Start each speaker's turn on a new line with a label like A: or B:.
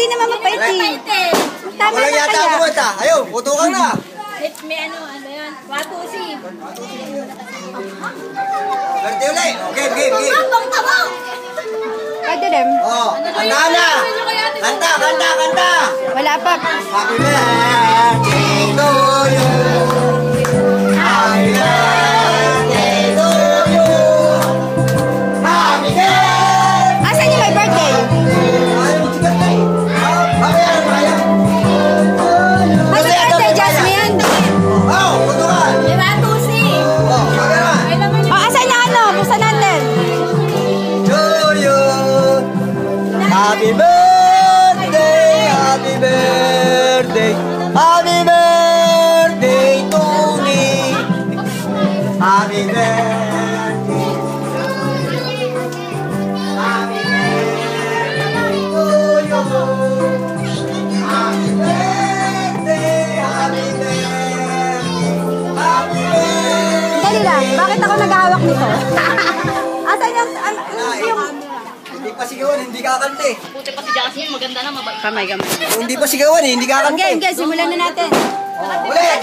A: naman mapaitin. Tama
B: Walang
A: na
B: yata
A: kaya.
B: ako ito. Ayaw, putukan na.
C: May ano yan? Watusi.
B: Berti ulit. Game.
C: Tabang tabang!
A: Pwede rin.
B: Oh, kanta na. Kanta.
A: Wala pa.
B: Happy birthday to you. Happy birthday to you. Happy birthday.
A: Asan yung my birthday? Happy birthday, Jasmine.
B: Oh, putukan.
C: May watusi.
B: Oh, magana.
A: Oh, asan yung ano? Buksan natin.
B: To you. Happy birthday, happy birthday, happy birthday to me. Happy birthday. Happy birthday to you. Happy birthday, happy birthday, happy birthday.
A: Dali lang. Bakit ako naghahawak nito? Asan yung...
B: Hindi pa sigawan, hindi kakante.
C: Puti pa si Jasmine, maganda na, mabait.
A: Kamay.
B: Kung hindi pa sigawan, hindi kakante.
A: Okay, simulan na natin.
B: Oh, ulit.